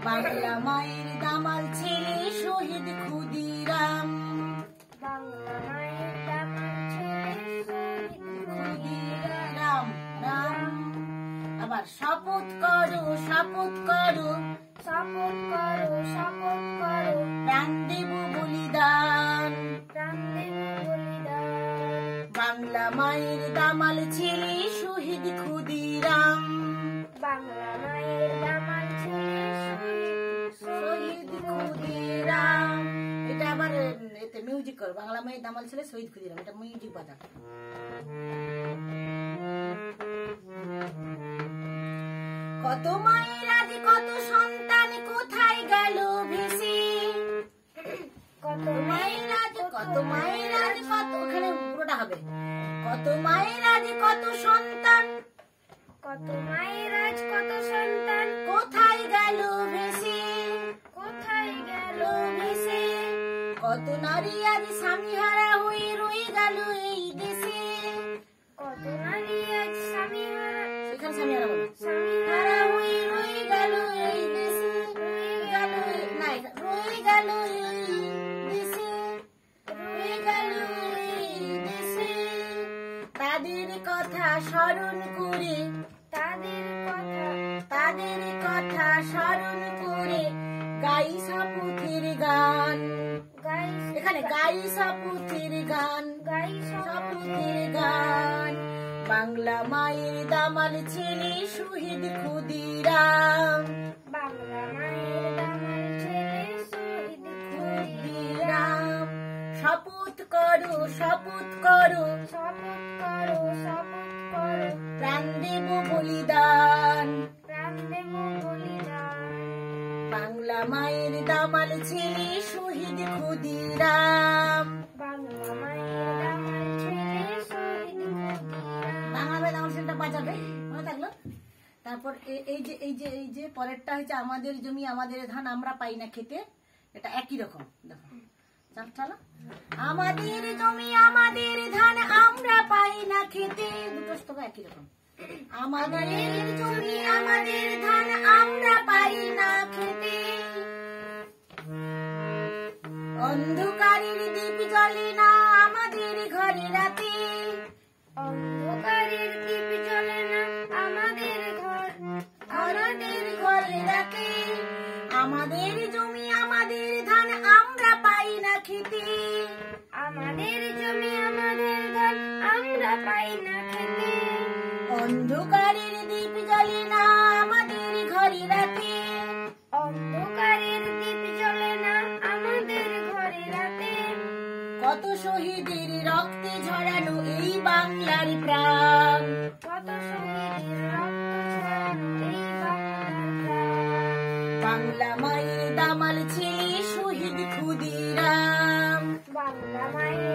বাংলা মায়ের দামাল ছেলে শহীদ ক্ষুদিরাম। বাংলা মায়ের দামাল ছেলে শহীদ ক্ষুদিরাম রাম। আবার শপথ করো শপথ করো শপথ করো শপথ করো প্রাণ দেব বলিদান। প্রাণ দেব বলিদান। বাংলা মায়ের দামাল ছেলে শহীদ ক্ষুদিরাম। বাংলা মায়ের দামাল ছেলে শহীদ ক্ষুদিরাম। এটা আবার এতে মিউজিক কর। বাংলা মায়ের দামাল ছেলে শহীদ ক্ষুদিরাম, এটা মিউজিক বাজা। কত মায়ের আজ কত সন্তান কোথায় গেল ভেসে। কত মায়ের আজ কত মায়ের আজ কত, ওখানে পুরোটা হবে। কত মায়ের আজ কত সন্তান, কত মায়ের আজ কত সন্তান কোথায় গেল ভেসে। কোথায় গেল ভেসে কত নারী আজ স্বামীহারা হয়ে রয়ে গেল এই দেশে। কত নারী আজ স্বামীহারা, এখানে স্বামীহারা বলো। স্বামীহারা হয়ে রয়ে গেল এই দেশে। রয়ে গেল না, রয়ে গেল এই দেশে। রয়ে গেল এই দেশে। তাদের কথা স্মরণ করে, তাদের কথা স্মরণ করে গাই শপথের গান। গাই এখানে গাই শপথের গান, গাই শপথের গান। বাংলা মায়ের দামাল ছেলে শহীদ ক্ষুদিরাম। বাংলা মায়ের দামাল ছেলে শহীদ ক্ষুদিরাম। শপথ করো শপথ করো শপথ করো শপথ করো প্রাণ দেব বলিদান। প্রাণ দেব বলিদান। বাংলা মায়ের দামাল ছেলে শহীদ ক্ষুদিরাম। বাংলা মায়ের দামাল ছেলে শহীদ ক্ষুদিরাম। বাংলা মায়ের দামাল ছেলেটা বাজাবে, মনে থাকলো। তারপর এই যে পরেরটা হচ্ছে আমাদের জমি আমাদের ধান আমরা পাই না খেতে। এটা একই রকম, দেখো চলো। আমাদের জমি আমাদের ধান আমরা পাই না খেতে, দুটো স্তব একই রকম। আমাদের জমি আমাদের ধান আমরা পাই না খেতে। অন্ধকারের দ্বীপ জ্বলে না আমাদের ঘরে রাতে। অন্ধকারের দ্বীপ জ্বলে না আমাদের আমাদের ঘরে রাতে। আমাদের জমি আমাদের ধান আমরা পাই না খেতে। আমাদের জমি আমাদের ধান আমরা পাই না খেতে। অন্ধকারের দ্বীপ জ্বলে না আমাদের ঘরে রাতে। অন্ধকারের দ্বীপ জ্বলে না আমাদের ঘরে রাতে। কত শহীদের রক্তে ঝরানো এই বাংলার প্রাণ। কত শহীদের রক্ত ঝরানো এই বাংলার প্রাণ। বাংলা মায়ের দামাল ছেলে শহীদ ক্ষুদিরাম। বাংলা মায়ের